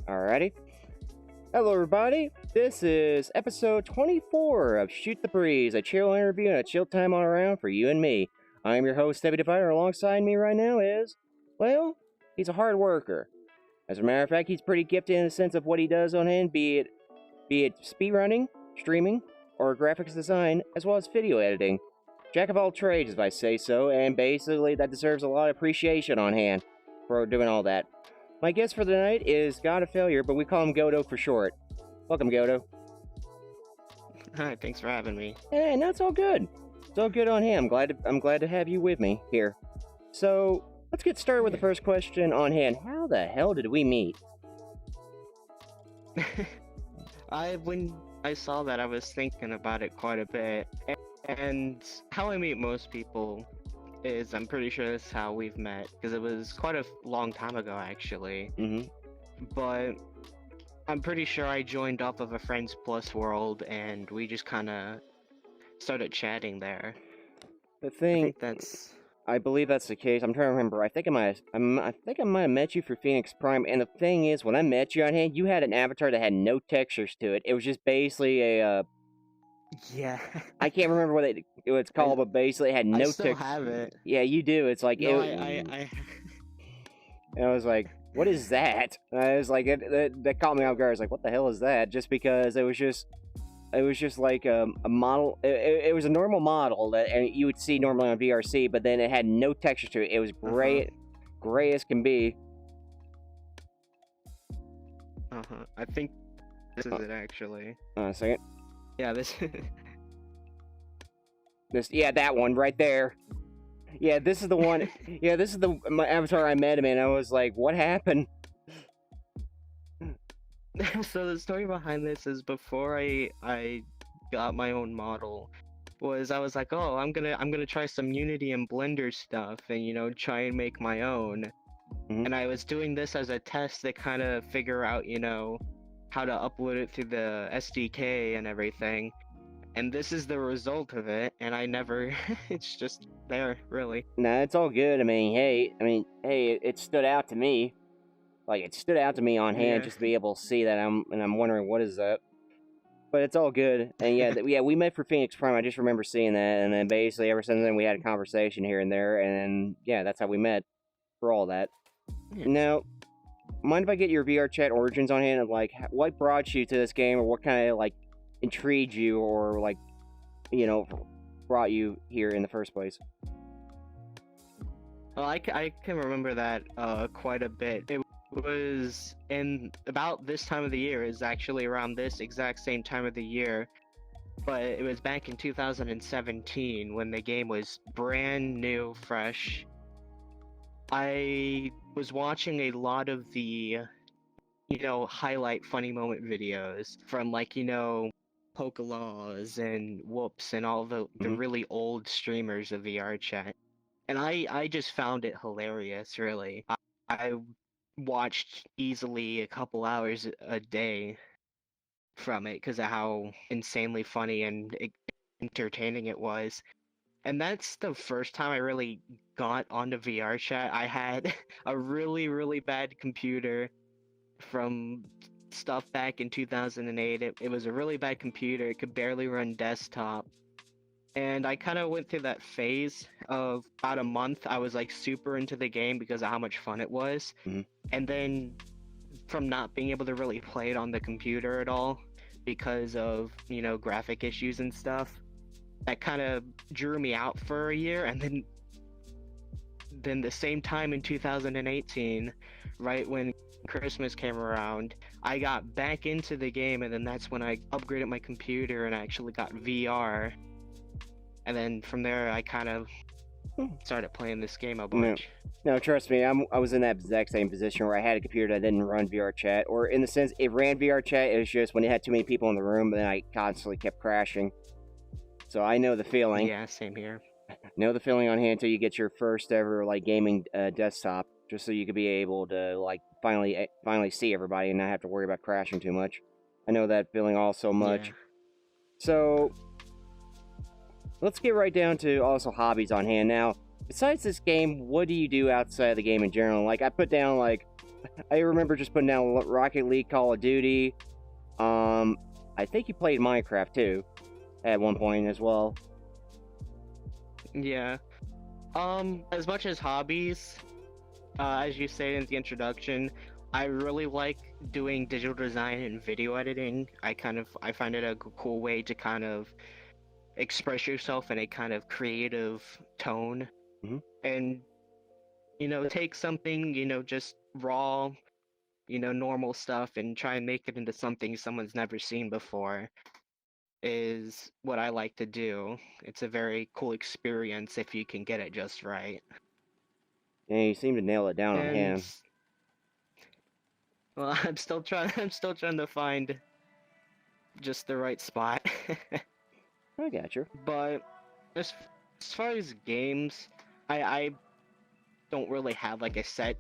Alrighty. Hello, everybody. This is episode 24 of Shoot the Breeze, a chill interview and a chill time all around for you and me. I'm your host, ChaoticFireBlaze. Alongside me right now is, well, he's a hard worker. As a matter of fact, he's pretty gifted in the sense of what he does on hand, be it speedrunning, streaming, or graphics design, as well as video editing. Jack of all trades, if I say so, and basically that deserves a lot of appreciation on hand for doing all that. My guest for tonight is GodOfFailur, but we call him Godo for short. Welcome, Godo. Hi, thanks for having me. Hey, no, it's all good. It's all good on hand. I'm glad to have you with me here. So, let's get started with the first question on hand. How the hell did we meet? When I saw that, I was thinking about it quite a bit. And how I meet most people is, I'm pretty sure that's how we've met, because it was quite a long time ago, actually. Mm-hmm. But I'm pretty sure I joined off of a Friends Plus world, and we just kind of started chatting there. I believe that's the case. I'm trying to remember. I think I might have met you for Phoenix Prime. And the thing is, when I met you on hand, you had an avatar that had no textures to it. It was just basically a Yeah. I can't remember what it's called, but basically it had no texture. I still have it. Yeah, you do. It's like no, and I was like, what is that? And I was like, that caught me off guard. I was like, what the hell is that? Just because it was just like a model. It was a normal model that and you would see normally on VRC, but then it had no texture to it. It was gray as can be. I think this is it, actually. A second. Yeah, yeah, that one right there. Yeah, this is the one. Yeah, this is my avatar I met him in. I was like, what happened? So the story behind this is, before I got my own model, I was like, oh, I'm gonna try some Unity and Blender stuff and try and make my own. Mm-hmm. And I was doing this as a test to kind of figure out how to upload it through the SDK and everything. And this is the result of it, and I never it's just there, really. Nah, it's all good. I mean, hey, it stood out to me. Like, it stood out to me on hand just to be able to see that. I'm wondering, what is that? But it's all good. And yeah, we met for Phoenix Prime. I just remember seeing that, and then basically ever since then we had a conversation here and there, and yeah, that's how we met for all that. Yeah. Now, mind if I get your VRChat origins on hand? Of like, what brought you to this game, or what kind of like intrigued you, or like, brought you here in the first place? Well, I can remember that quite a bit. It was in about this time of the year. Is actually around this exact same time of the year, but it was back in 2017 when the game was brand new, fresh. I was watching a lot of the, highlight funny moment videos from Pokelaws and Whoops and all the really old streamers of VRChat. And I just found it hilarious, really. I watched easily a couple hours a day from it because of how insanely funny and entertaining it was. And that's the first time I really got onto VRChat. I had a really, really bad computer from stuff back in 2008. It was a really bad computer. It could barely run desktop. And I kind of went through that phase of about a month. I was like super into the game because of how much fun it was. Mm-hmm. And then from not being able to really play it on the computer at all because of, graphic issues and stuff, that kind of drew me out for a year. And then the same time in 2018, right when Christmas came around, I got back into the game, and then that's when I upgraded my computer and actually got VR. And then from there, I kind of started playing this game a bunch. No, trust me, I was in that exact same position where I had a computer that didn't run VRChat, or in the sense, it ran VRChat, it was just when it had too many people in the room, then I constantly kept crashing. So I know the feeling. Yeah, same here. Know the feeling on hand until you get your first ever gaming desktop, just so you could be able to finally see everybody and not have to worry about crashing too much. I know that feeling all so much. Yeah. So let's get right down to also hobbies on hand now. Besides this game, what do you do outside of the game in general? Like, I put down I remember just putting down Rocket League, Call of Duty. I think you played Minecraft too at one point as well. Yeah. As much as hobbies, as you say in the introduction, I really like doing digital design and video editing. I find it a cool way to kind of express yourself in a kind of creative tone. Mm-hmm. And take something, just raw, normal stuff and try and make it into something someone's never seen before is what I like to do. It's a very cool experience if you can get it just right. And you seem to nail it down on And hand. well, I'm still trying to find just the right spot. I got you. But as far as games, I don't really have like a set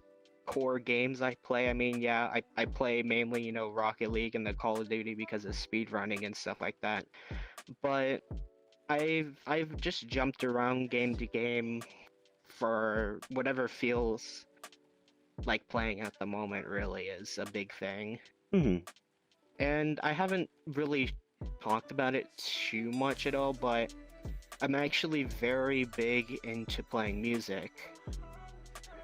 core games I play. I mean, yeah, I play mainly, Rocket League and the Call of Duty because of speedrunning and stuff like that. But I've just jumped around game to game for whatever feels like playing at the moment really is a big thing. Mm-hmm. And I haven't really talked about it too much at all, but I'm actually very big into playing music.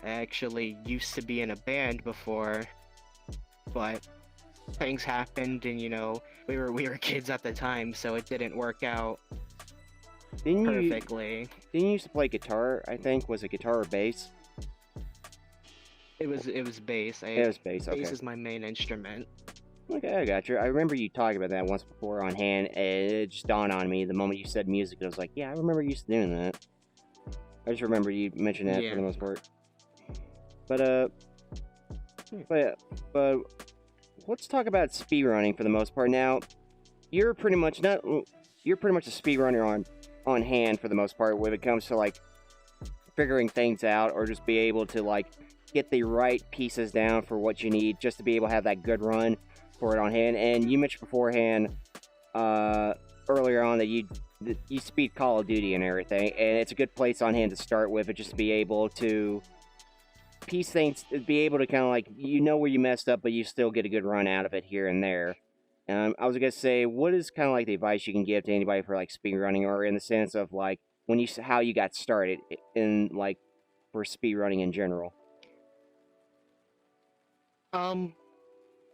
I actually used to be in a band before, but things happened and we were kids at the time, so it didn't work out perfectly. Didn't you used to play guitar? I think was it guitar or bass? It was bass. It was bass. Okay. Bass is my main instrument. Okay, I got you. I remember you talking about that once before on hand, and it just dawned on me the moment you said music. I was like, yeah, I remember you used to doing that. I just remember you mentioned that for the most part. But let's talk about speedrunning for the most part. Now, you're pretty much a speedrunner on hand for the most part when it comes to like figuring things out or just be able to like get the right pieces down for what you need just to be able to have that good run for it on hand. And you mentioned beforehand earlier on that you speed Call of Duty and everything, and it's a good place on hand to start with, it just to be able to piece things, be able to kind of like, where you messed up, but you still get a good run out of it here and there. I was gonna say, what is kind of like the advice you can give to anybody for like speedrunning, or in the sense of like how you got started in like for speedrunning in general?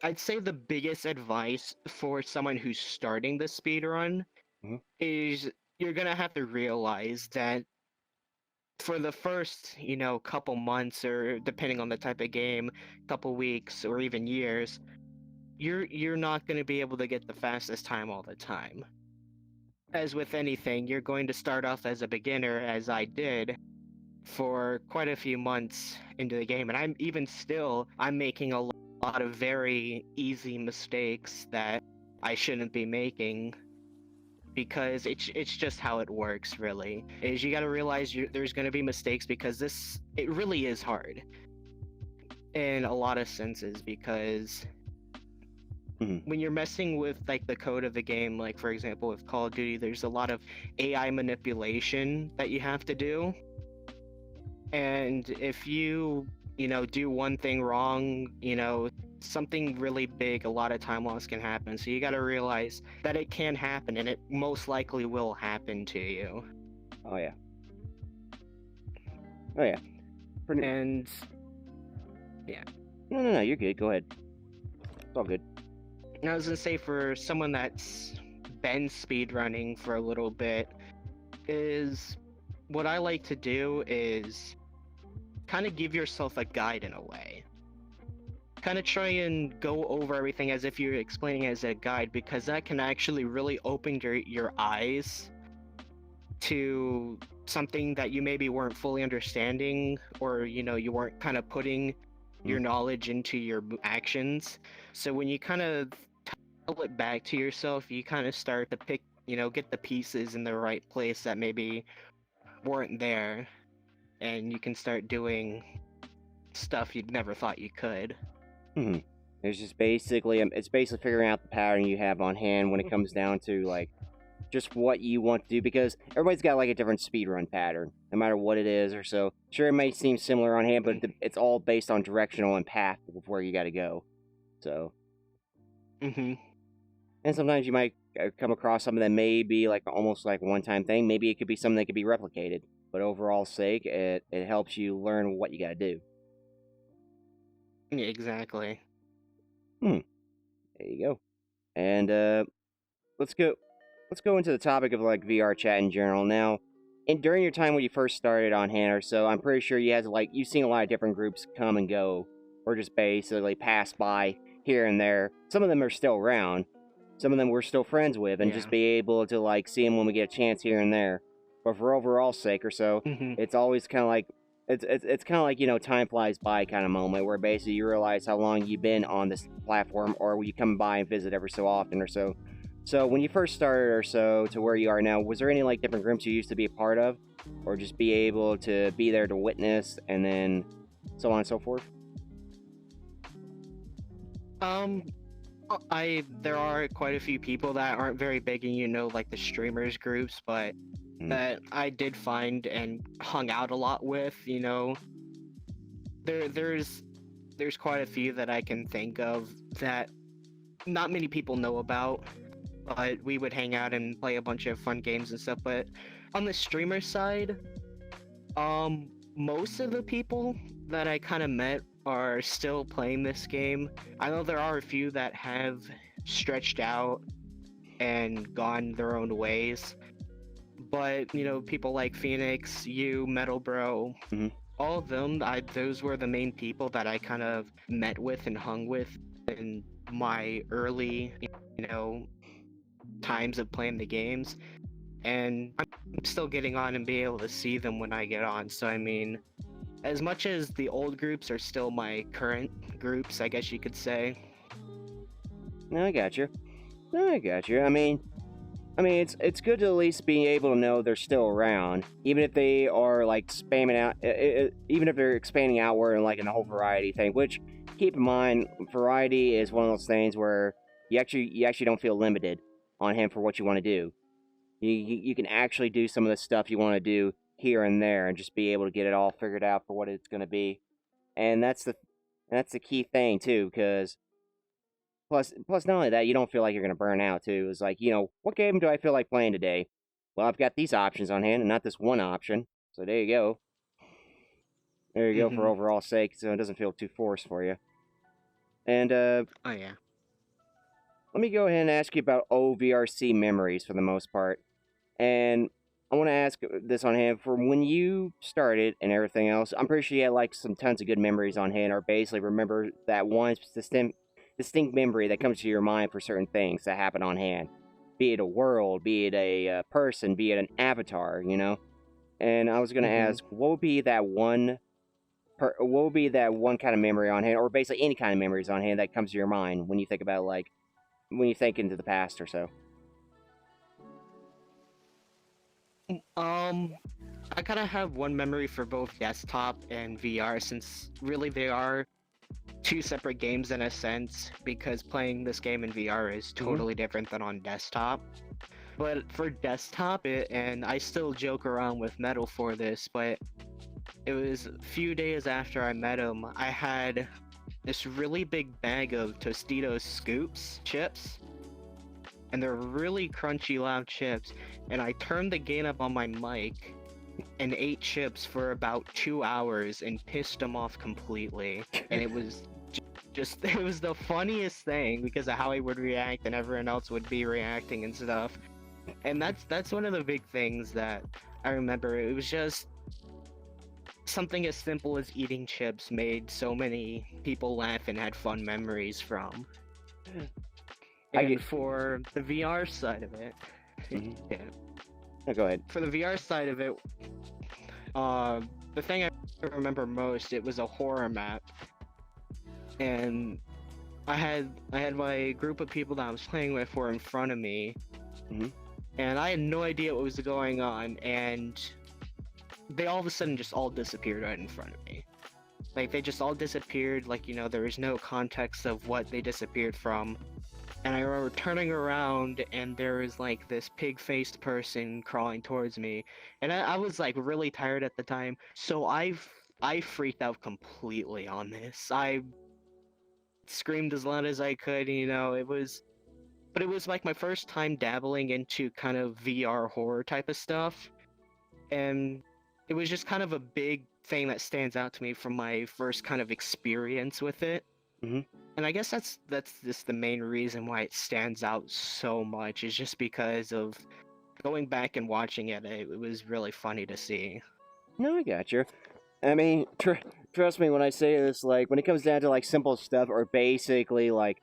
I'd say the biggest advice for someone who's starting the speedrun is you're gonna have to realize that for the first, couple months, or depending on the type of game, couple weeks or even years, you're not gonna be able to get the fastest time all the time. As with anything, you're going to start off as a beginner, as I did, for quite a few months into the game, and I'm making a lot of very easy mistakes that I shouldn't be making, because it's just how it works. Really, is you got to realize there's going to be mistakes, because it really is hard in a lot of senses, because when you're messing with like the code of the game, like for example with Call of Duty, there's a lot of AI manipulation that you have to do. And if you do one thing wrong, something really big, a lot of time loss can happen. So you got to realize that it can happen, and it most likely will happen to you. Oh yeah. Oh yeah. And yeah. No, you're good. Go ahead. It's all good. I was gonna say, for someone that's been speedrunning for a little bit, is what I like to do is kind of give yourself a guide in a way. Kind of try and go over everything as if you're explaining as a guide, because that can actually really open your eyes to something that you maybe weren't fully understanding, or you weren't kind of putting your knowledge into your actions. So when you kind of tell it back to yourself, you kind of start to pick, get the pieces in the right place that maybe weren't there, and you can start doing stuff you'd never thought you could. It's just basically figuring out the pattern you have on hand when it comes down to like just what you want to do, because everybody's got like a different speedrun pattern, no matter what it is or so. Sure, it may seem similar on hand, but it's all based on directional and path of where you got to go. So. Mm-hmm. And sometimes you might come across something that may be like almost like a one-time thing. Maybe it could be something that could be replicated. But overall sake, it helps you learn what you got to do. Yeah, exactly. There you go. And let's go into the topic of like VR chat in general. Now, and during your time when you first started on hand or so, I'm pretty sure you've seen a lot of different groups come and go, or just basically pass by here and there. Some of them are still around. Some of them we're still friends with, and just be able to like see them when we get a chance here and there. But for overall sake or so, it's always kind of like it's kind of like, you know, time flies by kind of moment, where basically you realize how long you've been on this platform, or you come by and visit every so often or so. So when you first started or so to where you are now, was there any like different groups you used to be a part of, or just be able to be there to witness, and then so on and so forth? There are quite a few people that aren't very big in, you know, like the streamers groups, but that I did find and hung out a lot with, you know. There's quite a few that I can think of that not many people know about, but we would hang out and play a bunch of fun games and stuff. But on the streamer side, most of the people that I kind of met are still playing this game. I know there are a few that have stretched out and gone their own ways, but you know, people like Phoenix, you, Metal Bro, all of them, those were the main people that I kind of met with and hung with in my early, you know, times of playing the games. And I'm still getting on and being able to see them when I get on. So I mean, as much as the old groups are still my current groups, I guess you could say. No, I got you. I mean, it's good to at least be able to know they're still around, even if they are like spamming out, even if they're expanding outward and like in a whole variety thing. Which, keep in mind, variety is one of those things where you actually don't feel limited on him for what you want to do. You can actually do some of the stuff you want to do here and there, and just be able to get it all figured out for what it's going to be. And that's the key thing too, because plus not only that, you don't feel like you're going to burn out too. It's like, you know, what game do I feel like playing today? Well, I've got these options on hand and not this one option. So there you go. There you go for overall sake, so it doesn't feel too forced for you. And oh yeah. Let me go ahead and ask you about VRC memories for the most part. And I want to ask this on hand, from when you started and everything else. I'm pretty sure you had like some tons of good memories on hand, or basically remember that one distinct memory that comes to your mind for certain things that happen on hand. Be it a world, be it a person, be it an avatar, you know? And I was going to ask, what would be that one kind of memory on hand, or basically any kind of memories on hand that comes to your mind when you think about, like, when you think into the past or so? I kind of have one memory for both desktop and VR, since really they are two separate games in a sense, because playing this game in VR is totally different than on desktop. But for desktop, and I still joke around with Metal for this, but it was a few days after I met him, I had this really big bag of Tostitos Scoops chips, and they're really crunchy, loud chips, and I turned the gain up on my mic and ate chips for about 2 hours and pissed them off completely. And it was just it was the funniest thing because of how I would react and everyone else would be reacting and stuff. And that's one of the big things that I remember. It was just something as simple as eating chips made so many people laugh and had fun memories from. And for the VR side of it, yeah. Oh, go ahead. For the VR side of it, the thing I remember most, it was a horror map, and I had my group of people that I was playing with were in front of me, and I had no idea what was going on, and they all of a sudden just all disappeared right in front of me. Like, they just all disappeared, like, you know, there was no context of what they disappeared from. And I remember turning around and there was like this pig-faced person crawling towards me. And I was like really tired at the time. So I freaked out completely on this. I screamed as loud as I could, but it was like my first time dabbling into kind of VR horror type of stuff. And it was just kind of a big thing that stands out to me from my first kind of experience with it. Mm-hmm. And I guess that's just the main reason why it stands out so much is just because of going back and watching it. It was really funny to see. No, I got you. I mean, trust me when I say this. Like, when it comes down to like simple stuff or basically like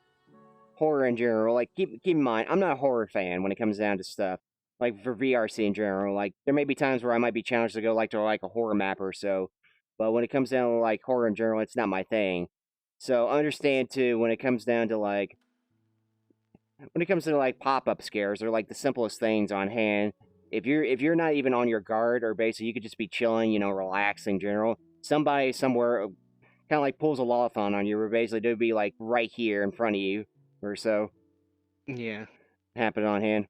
horror in general, like keep in mind, I'm not a horror fan when it comes down to stuff. Like for VRC in general, like there may be times where I might be challenged to go like to like a horror map or so, but when it comes down to like horror in general, it's not my thing. So understand too when it comes down to like pop up scares or like the simplest things on hand. If you're not even on your guard or basically you could just be chilling, relaxing in general. Somebody somewhere kind of like pulls a lothon on you, where basically they'd be like right here in front of you or so Yeah. happen on hand.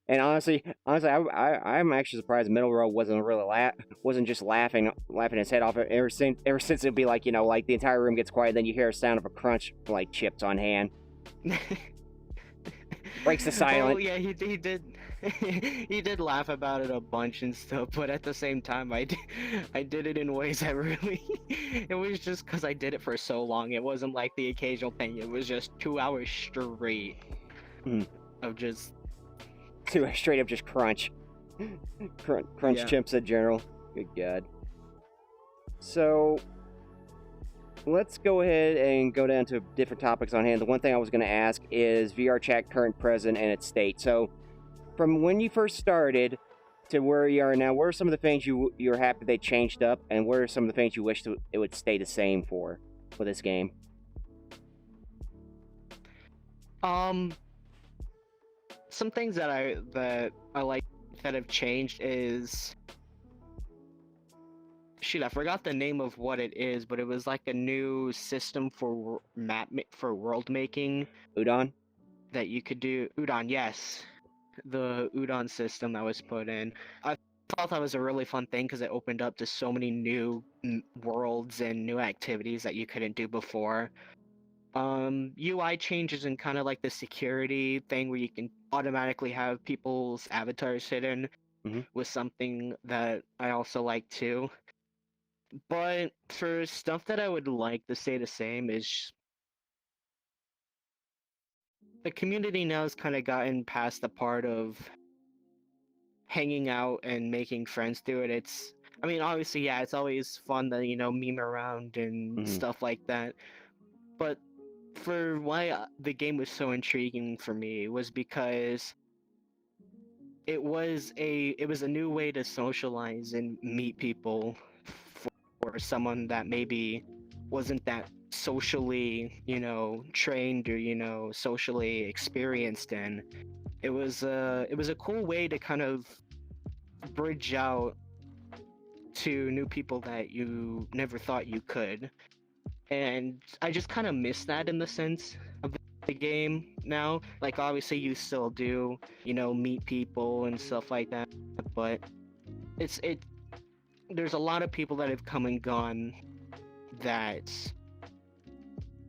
And honestly, I'm actually surprised Middle Row wasn't just laughing his head off ever since it'd be like like the entire room gets quiet, then you hear a sound of a crunch like chips on hand, breaks the silence. Oh yeah, he did. He did laugh about it a bunch and stuff, but at the same time, I did it in ways that really. It was just because I did it for so long. It wasn't like the occasional thing. It was just 2 hours straight of just. Straight up just crunch Yeah. chips in general. Good God. So let's go ahead and go down to different topics on hand. The one thing I was going to ask is VRChat Current Present and its state. So from when you first started to where you are now, what are some of the things you're happy they changed up, and what are some of the things you wish it would stay the same for this game? Some things that I like that have changed is, shoot, I forgot the name of what it is, but it was like a new system for world making. Udon? That you could do. Udon, yes. The Udon system that was put in. I thought that was a really fun thing because it opened up to so many new worlds and new activities that you couldn't do before. UI changes and kind of like the security thing where you can automatically have people's avatars hidden was something that I also like too. But for stuff that I would like to stay the same is the community now has kind of gotten past the part of hanging out and making friends through it. I mean, obviously, yeah, it's always fun to, meme around and stuff like that. But for why the game was so intriguing for me was because it was a new way to socialize and meet people for someone that maybe wasn't that socially, trained or, socially experienced in. It was a cool way to kind of bridge out to new people that you never thought you could. And I just kind of miss that in the sense of the game now. Like, obviously you still do, meet people and stuff like that, but there's a lot of people that have come and gone that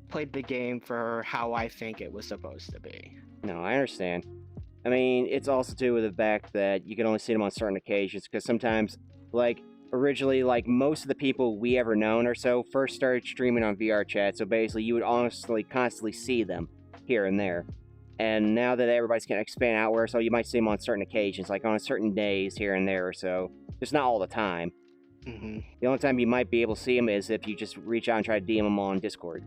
played the game for how I think it was supposed to be. No, I understand. I mean, it's also too with the fact that you can only see them on certain occasions, because sometimes, like, originally, like, most of the people we ever known or so first started streaming on VRChat, so basically you would honestly constantly see them here and there. And now that everybody's going to expand outward, so you might see them on certain occasions, like on certain days here and there or so. Just not all the time. The only time you might be able to see them is if you just reach out and try to DM them on Discord.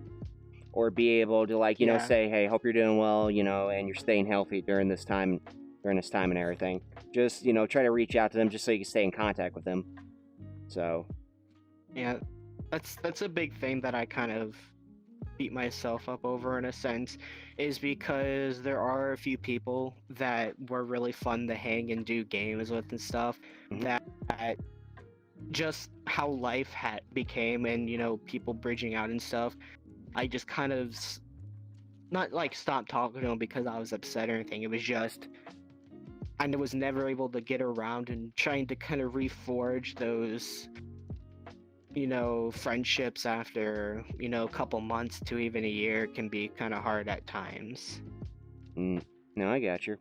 Or be able to, like, say, hey, hope you're doing well, and you're staying healthy during this time and everything. Just, try to reach out to them just so you can stay in contact with them. So. Yeah, that's a big thing that I kind of beat myself up over in a sense, is because there are a few people that were really fun to hang and do games with and stuff that just how life became and, people bridging out and stuff. I just kind of not like stop talking to him because I was upset or anything. It was just I was never able to get around and trying to kind of reforge those, friendships after, a couple months to even a year can be kind of hard at times. No, I got you.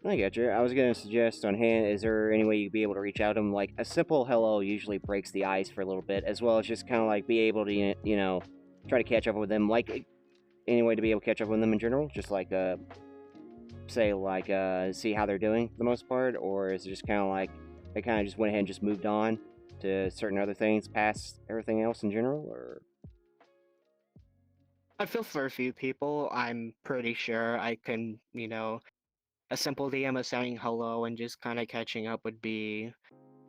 I was gonna suggest on hand, is there any way you'd be able to reach out to them? Like, a simple hello usually breaks the ice for a little bit, as well as just kind of like be able to, try to catch up with them. Like, any way to be able to catch up with them in general? Just like, say, like, see how they're doing for the most part? Or is it just kind of like they kind of just went ahead and just moved on to certain other things past everything else in general? Or I feel for a few people, I'm pretty sure I can, a simple DM of saying hello and just kind of catching up would be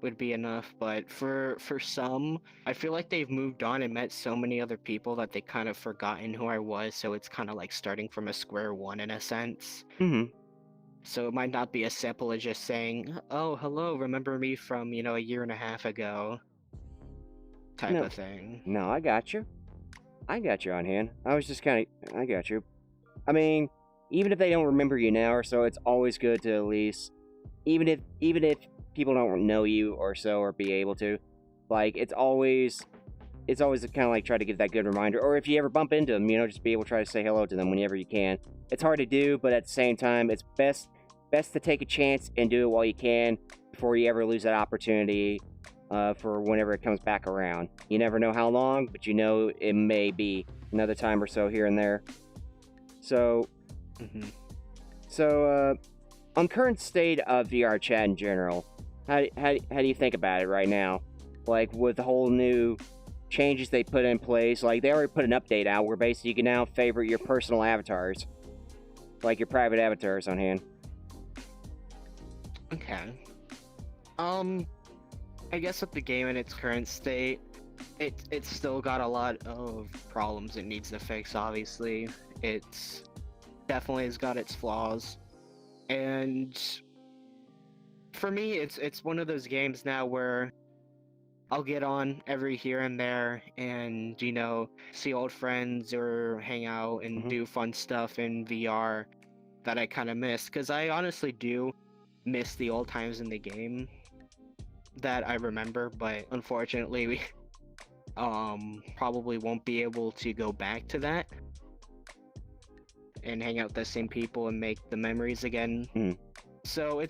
enough. But for some, I feel like they've moved on and met so many other people that they kind of forgotten who I was. So it's kind of like starting from a square one in a sense. So it might not be as simple as just saying, "Oh, hello, remember me from a year and a half ago," type of thing. No, I got you. I got you on hand. I was just kind of, I got you. I mean, even if they don't remember you now or so, it's always good to at least, even if people don't know you or so or be able to, like, it's always kind of like try to get that good reminder. Or if you ever bump into them, just be able to try to say hello to them whenever you can. It's hard to do, but at the same time, it's best to take a chance and do it while you can before you ever lose that opportunity for whenever it comes back around. You never know how long, but it may be another time or so here and there. So, on current state of VRChat in general, how do you think about it right now? Like, with the whole new changes they put in place, like, they already put an update out where basically you can now favorite your personal avatars. Like, your private avatars on hand. Okay. I guess with the game in its current state, it's still got a lot of problems it needs to fix, obviously. It's definitely has got its flaws. And for me, it's one of those games now where I'll get on every here and there and, see old friends or hang out and do fun stuff in VR that I kind of miss. Because I honestly do miss the old times in the game that I remember, but unfortunately we probably won't be able to go back to that and hang out with the same people and make the memories again. So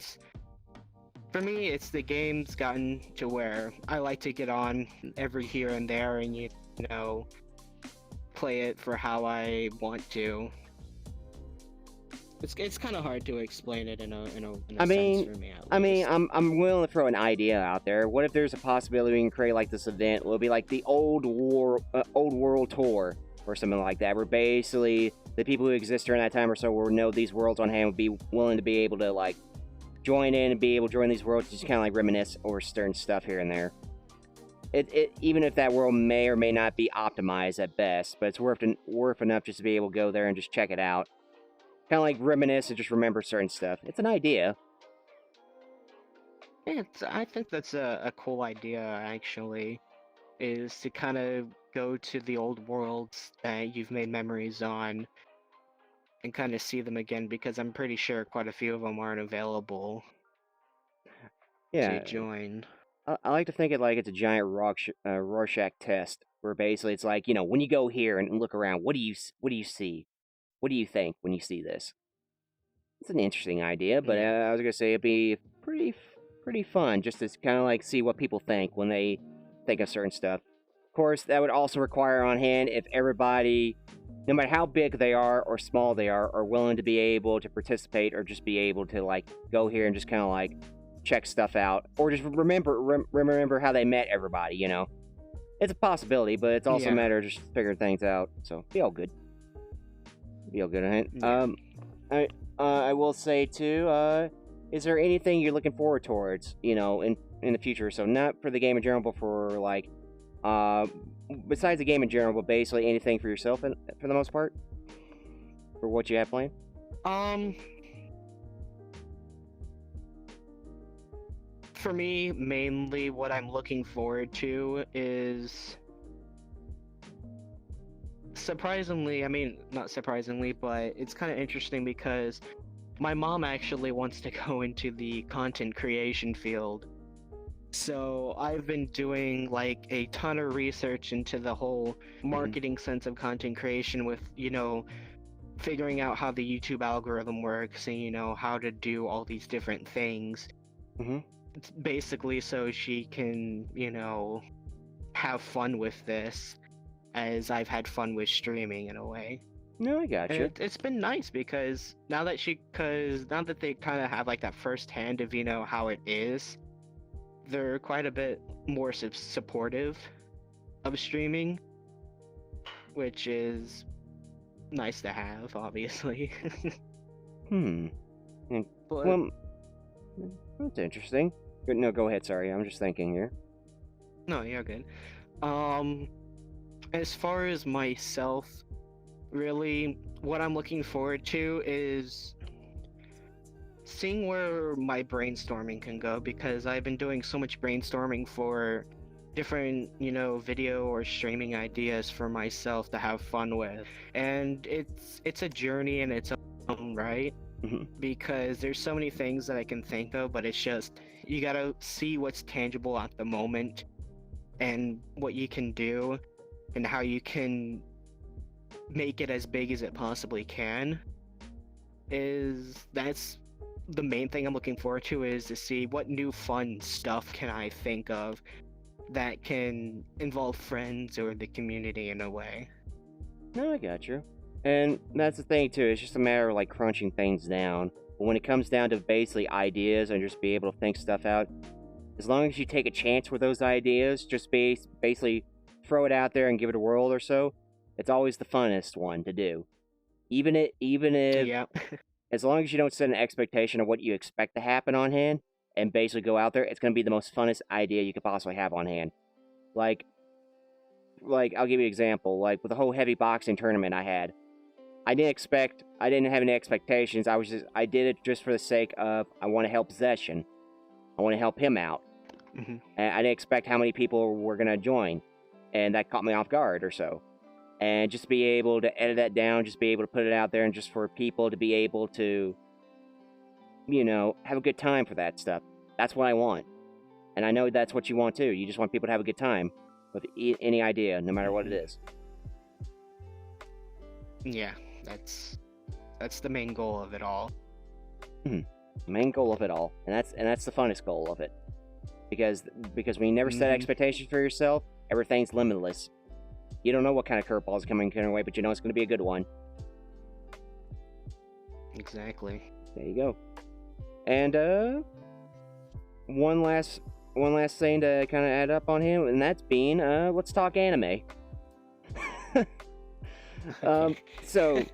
for me, it's the game's gotten to where I like to get on every here and there and play it for how I want to. It's kind of hard to explain it in a sense for me, at least. I mean, I'm willing to throw an idea out there. What if there's a possibility we can create like this event? It'll be like the old world tour or something like that, where basically the people who exist during that time or so will know these worlds on hand, would be willing to be able to like join in and be able to join these worlds, just kind of like reminisce over certain stuff here and there. It even if that world may or may not be optimized at best, but it's worth enough just to be able to go there and just check it out. Kind of like reminisce and just remember certain stuff. It's an idea. Yeah, I think that's a cool idea, actually, is to kind of go to the old worlds that you've made memories on and kind of see them again, because I'm pretty sure quite a few of them aren't available to join. I like to think it like it's a giant Rorschach test, where basically it's like, when you go here and look around, what do you see? What do you think when you see this? It's an interesting idea, but I was gonna say it'd be pretty fun just to kind of like see what people think when they think of certain stuff. Of course, that would also require on hand if everybody, no matter how big they are small they are willing to be able to participate or just be able to like go here and just kind of like check stuff out, or just remember how they met everybody. It's a possibility, but it's also a matter of just figuring things out. So be all good. I will say too, is there anything you're looking forward towards, in the future? So not for the game in general, but for like, besides the game in general, but basically anything for yourself, for the most part, for what you have planned. For me, mainly what I'm looking forward to is surprisingly, I mean, not surprisingly, but it's kind of interesting because my mom actually wants to go into the content creation field. So I've been doing like a ton of research into the whole marketing sense of content creation with, figuring out how the YouTube algorithm works and, how to do all these different things. Mm-hmm. It's basically so she can, have fun with this as I've had fun with streaming in a way. No, I gotcha. And it's been nice because now that they kind of have like that first hand of, how it is, they're quite a bit more supportive of streaming, which is nice to have, obviously. But, well, that's interesting. No, go ahead. Sorry, I'm just thinking here. No, you're good. As far as myself, really, what I'm looking forward to is seeing where my brainstorming can go, because I've been doing so much brainstorming for different, video or streaming ideas for myself to have fun with. And it's a journey in its own right, because there's so many things that I can think of, but it's just, you gotta see what's tangible at the moment and what you can do and how you can make it as big as it possibly can. That's the main thing I'm looking forward to, is to see what new fun stuff can I think of that can involve friends or the community in a way. No, I got you. And that's the thing too, it's just a matter of like crunching things down. But when it comes down to basically ideas and just be able to think stuff out, as long as you take a chance with those ideas, just basically throw it out there and give it a whirl or so, it's always the funnest one to do. Even if Yeah. as long as you don't set an expectation of what you expect to happen on hand and basically go out there, it's going to be the most funnest idea you could possibly have on hand. Like I'll give you an example. Like with the whole heavy boxing tournament I had, I didn't have any expectations. I did it just for the sake of, I want to help Possession. I want to help him out. Mm-hmm. And I didn't expect how many people were going to join. And that caught me off guard or so. And just be able to edit that down, just be able to put it out there, and just for people to be able to, have a good time for that stuff. That's what I want. And I know that's what you want too. You just want people to have a good time with any idea, no matter what it is. Yeah, that's the main goal of it all. Main goal of it all. And that's the funnest goal of it. Because when you never set expectations for yourself, everything's limitless. You don't know what kind of curveball is coming your way, but you know it's going to be a good one. Exactly. There you go. And one last thing to kind of add up on him, and that's being let's talk anime. So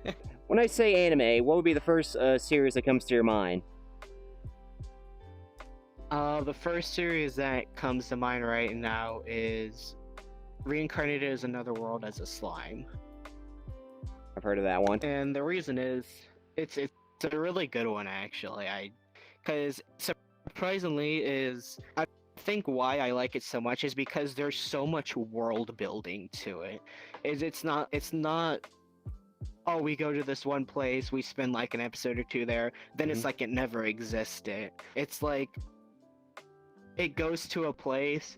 when I say anime, what would be the first series that comes to your mind? The first series that comes to mind right now is Reincarnated as Another World as a Slime. I've heard of that one. And the reason is, it's a really good one actually. Because surprisingly I think why I like it so much is because there's so much world building to it. It's not oh, we go to this one place, we spend like an episode or two there, then it's like it never existed. It's like it goes to a place,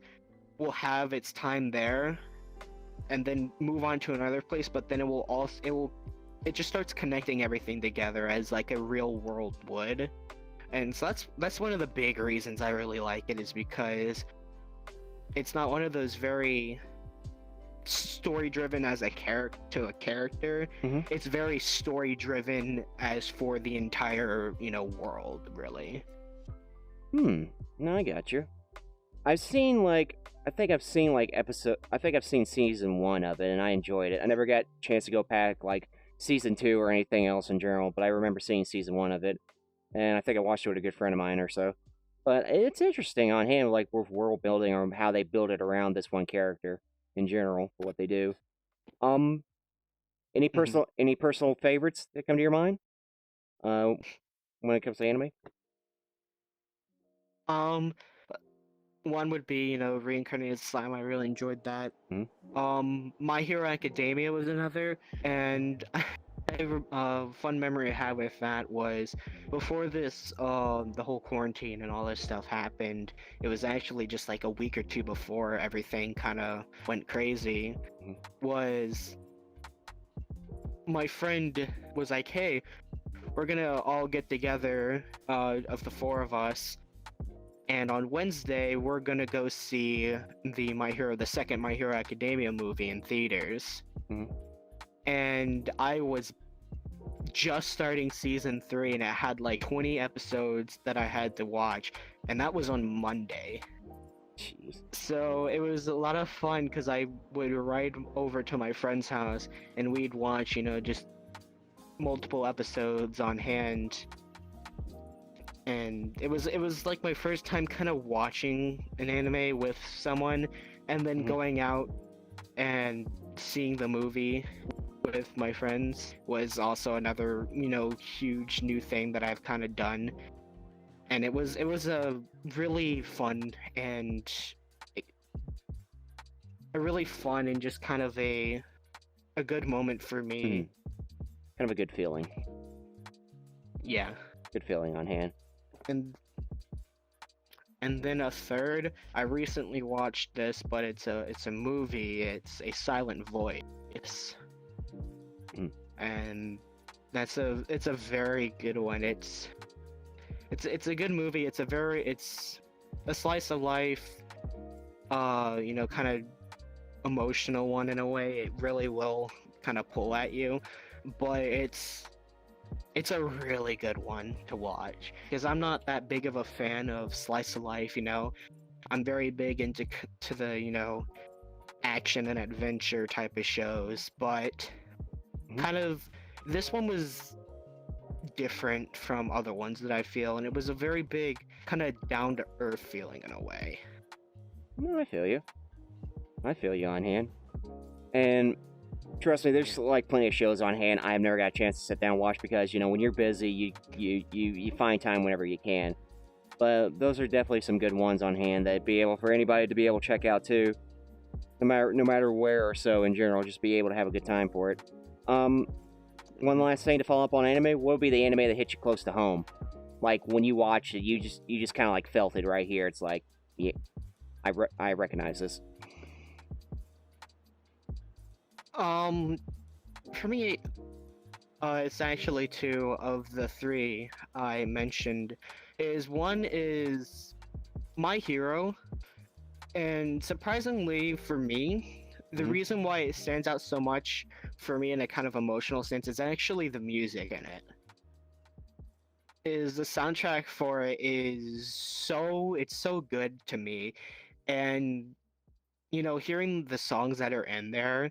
will have its time there, and then move on to another place, but then it just starts connecting everything together as like a real world would. And so that's one of the big reasons I really like it, is because it's not one of those very story driven as a character. It's very story driven as for the entire world, really. No, I got you. I think I've seen season 1 of it, and I enjoyed it. I never got a chance to go back like season 2 or anything else in general, but I remember seeing season 1 of it, and I think I watched it with a good friend of mine or so. But it's interesting on hand, like with world building or how they build it around this one character in general for what they do. Any personal favorites that come to your mind? When it comes to anime? one would be, Reincarnated Slime. I really enjoyed that. Mm-hmm. My Hero Academia was another, and fun memory I had with that was before this, the whole quarantine and all this stuff happened. It was actually just like a week or two before everything kind of went crazy. Mhm. Was my friend was like, "Hey, we're gonna all get together, of the four of us, and on Wednesday we're gonna go see the second My Hero Academia movie in theaters." Mhm. And I was just starting season 3 and it had like 20 episodes that I had to watch, and that was on Monday. Jeez. So it was a lot of fun because I would ride over to my friend's house and we'd watch, just multiple episodes on hand. And it was like my first time kind of watching an anime with someone, and then Mhm. going out and seeing the movie with my friends was also another, huge new thing that I've kind of done. And it was a really fun and just kind of a good moment for me. Mhm. Kind of a good feeling. Yeah. Good feeling on hand. And then a third, I recently watched this, but it's a movie. It's A Silent Voice. Mm. And it's a very good one. It's a good movie. It's a slice of life, kind of emotional one in a way. It really will kind of pull at you, but it's a really good one to watch because I'm not that big of a fan of slice of life. I'm very big into to the action and adventure type of shows, but kind of this one was different from other ones that I feel, and it was a very big kind of down to earth feeling in a way. No, I feel you. I feel you on hand. And trust me, there's like plenty of shows on hand I've never got a chance to sit down and watch because when you're busy, you find time whenever you can. But those are definitely some good ones on hand that be able for anybody to be able to check out too. No matter where or so in general, just be able to have a good time for it. One last thing to follow up on anime. What would be the anime that hit you close to home? Like when you watched it, you just kind of like felt it right here. It's like, yeah, I recognize this. For me, it's actually two of the three I mentioned. One is My Hero, and surprisingly for me, the Mhm. reason why it stands out so much for me in a kind of emotional sense is actually the music in it. Is the soundtrack for it it's so good to me, and hearing the songs that are in there,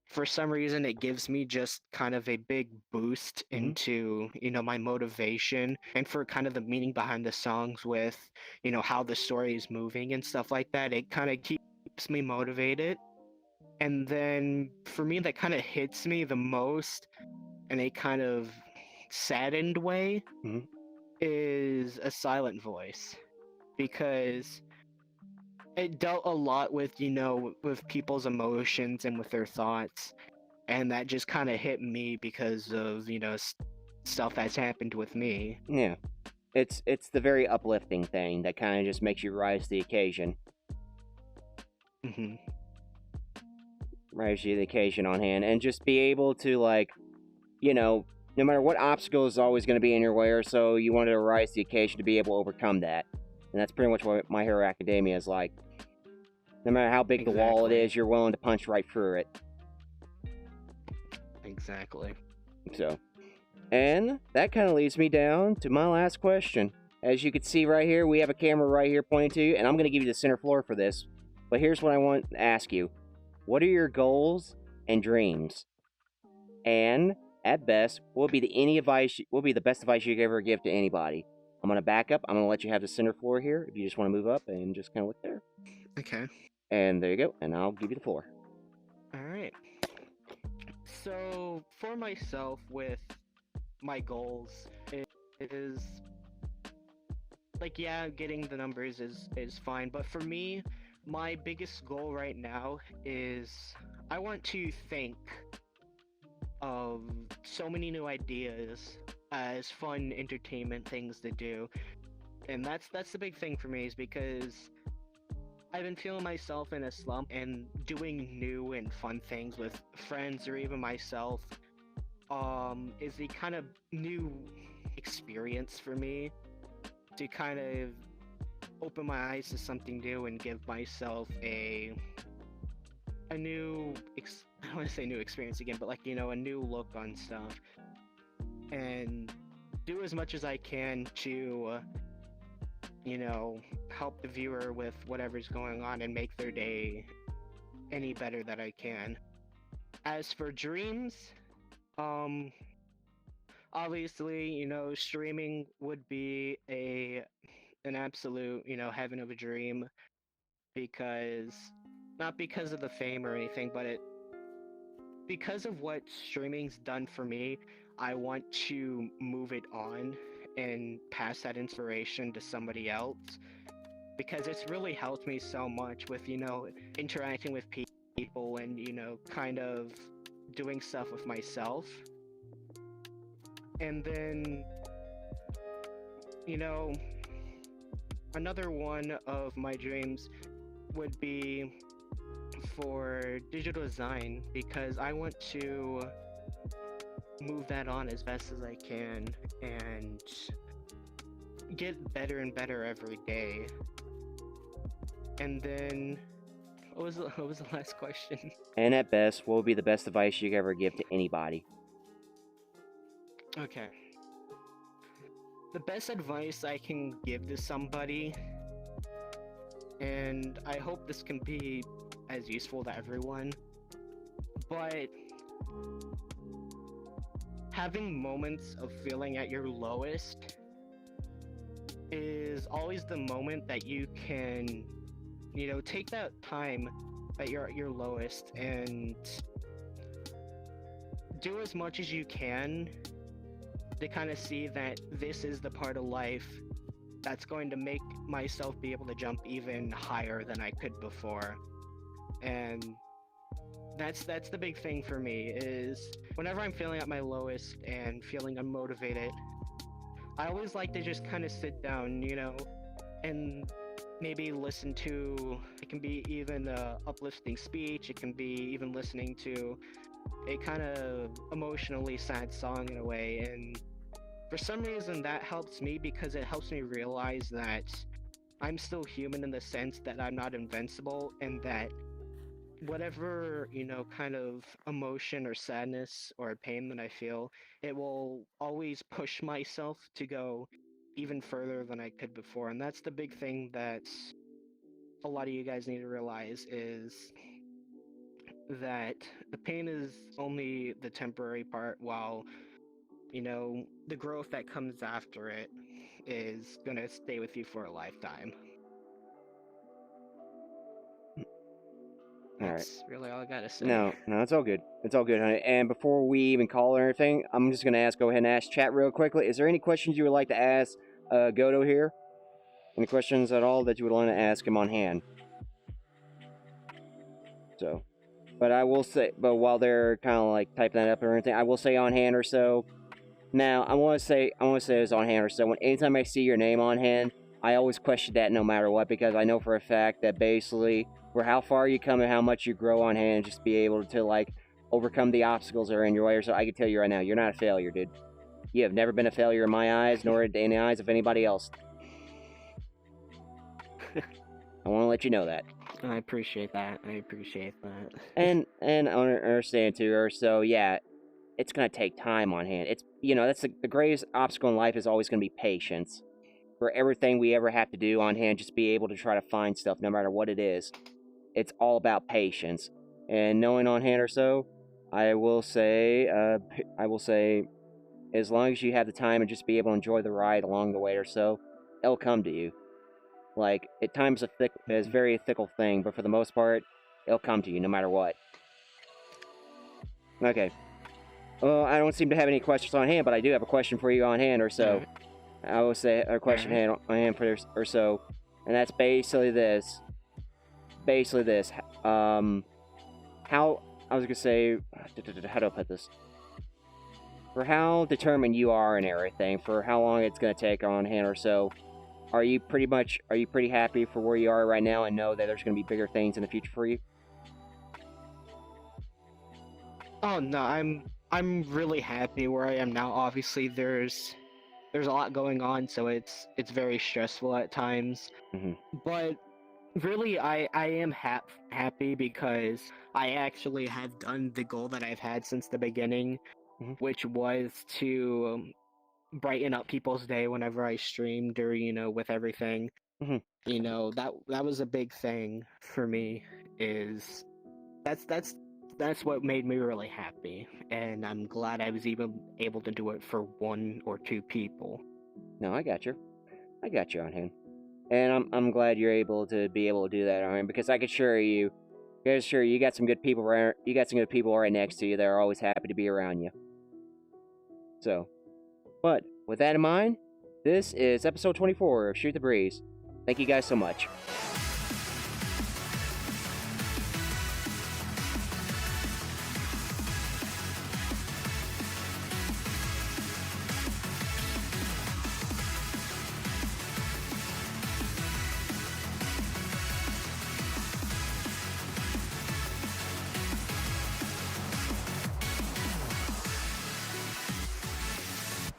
for some reason it gives me just kind of a big boost Mhm. into my motivation, and for kind of the meaning behind the songs with how the story is moving and stuff like that. It kind of keeps me motivated. And then for me, that kind of hits me the most in a kind of saddened way Mhm. is A Silent Voice, because it dealt a lot with with people's emotions and with their thoughts, and that just kind of hit me because of stuff that's happened with me. Yeah, it's the very uplifting thing that kind of just makes you rise to the occasion. Hmm. Rise to the occasion on hand, and just be able to no matter what obstacle is always going to be in your way or so, you wanted to rise to the occasion to be able to overcome that. And that's pretty much what My Hero Academia is like. No matter how big the wall it Exactly. is, you're willing to punch right through it. Exactly. So, and that kind of leads me down to my last question. As you can see right here, we have a camera right here pointing to you, and I'm going to give you the center floor for this. But here's what I want to ask you. What are your goals and dreams? And at best, what would be the best advice you could ever give to anybody? I'm gonna back up. I'm gonna let you have the center floor here. If you just want to move up and just kind of look there, Okay. and there you go. And I'll give you the floor. All right. So for myself, with my goals, it is like, yeah, getting the numbers is fine, but for me, my biggest goal right now is I want to think of so many new ideas as fun entertainment things to do. And that's the big thing for me, is because I've been feeling myself in a slump, and doing new and fun things with friends or even myself is the kind of new experience for me to kind of open my eyes to something new and give myself a new I don't want to say new experience again, but, like, you know, a new look on stuff, and do as much as I can to you know, help the viewer with whatever's going on and make their day any better that I can. As for dreams, um obviously, you know, streaming would be an absolute, you know, heaven of a dream, because not because of the fame or anything, but because of what streaming's done for me. I want to move it on and pass that inspiration to somebody else, because it's really helped me so much with, you know, interacting with people and, you know, kind of doing stuff with myself. And then, you know, another one of my dreams would be for digital design, because I want to move that on as best as I can and get better and better every day. And then, what was the last question? And at best, what would be the best advice you could ever give to anybody? Okay. The best advice I can give to somebody, and I hope this can be as useful to everyone, but having moments of feeling at your lowest is always the moment that you can, you know, take that time that you're at your lowest and do as much as you can to kind of see that this is the part of life that's going to make myself be able to jump even higher than I could before. And that's the big thing for me, is whenever I'm feeling at my lowest and feeling unmotivated, I always like to just kind of sit down, you know, and maybe listen to, it can be even a uplifting speech, it can be even listening to a kind of emotionally sad song in a way. And for some reason that helps me, because it helps me realize that I'm still human in the sense that I'm not invincible, and that whatever, you know, kind of emotion or sadness or pain that I feel, it will always push myself to go even further than I could before. And that's the big thing that a lot of you guys need to realize, is that the pain is only the temporary part, while, you know, the growth that comes after it is gonna stay with you for a lifetime. That's really all I gotta say. No, it's all good. It's all good, honey. And before we even call or anything, I'm just gonna go ahead and ask chat real quickly. Is there any questions you would like to ask Godo here? Any questions at all that you would want to ask him on hand? So, but I will say, but while they're kind of like typing that up or anything, I will say on hand or so. Now, I want to say it's on hand or so. Anytime I see your name on hand, I always question that no matter what, because I know for a fact that basically for how far you come and how much you grow on hand, just be able to like overcome the obstacles that are in your way. So I can tell you right now, you're not a failure, dude. You have never been a failure in my eyes, nor in the eyes of anybody else. I want to let you know that. I appreciate that. And I understand too, or so yeah. It's gonna take time on hand. It's, you know, that's the greatest obstacle in life is always gonna be patience. For everything we ever have to do on hand, just be able to try to find stuff, no matter what it is. It's all about patience. And knowing on hand or so, I will say, as long as you have the time and just be able to enjoy the ride along the way or so, it'll come to you. Like, at times is very fickle thing, but for the most part, it'll come to you no matter what. Okay. Well, I don't seem to have any questions on hand, but I do have a question for you on hand or so. I will say a question hand for or so, and that's basically this. How I was gonna say, how do I put this? For how determined you are and everything, for how long it's gonna take on hand or so, are you pretty happy for where you are right now and know that there's gonna be bigger things in the future for you? Oh no, I'm really happy where I am now. Obviously, there's a lot going on, so it's very stressful at times. Mm-hmm. But really, I am happy because I actually have done the goal that I've had since the beginning, which was to brighten up people's day whenever I streamed or with everything. That was a big thing for me. Is that's what made me really happy, and I'm glad I was even able to do it for one or two people. No, I got you on hand, and I'm glad you're able to do that, Aaron, because I can assure you, you got some good people right next to you that are always happy to be around you. So, but with that in mind, this is episode 24 of Shoot the Breeze. Thank you guys so much.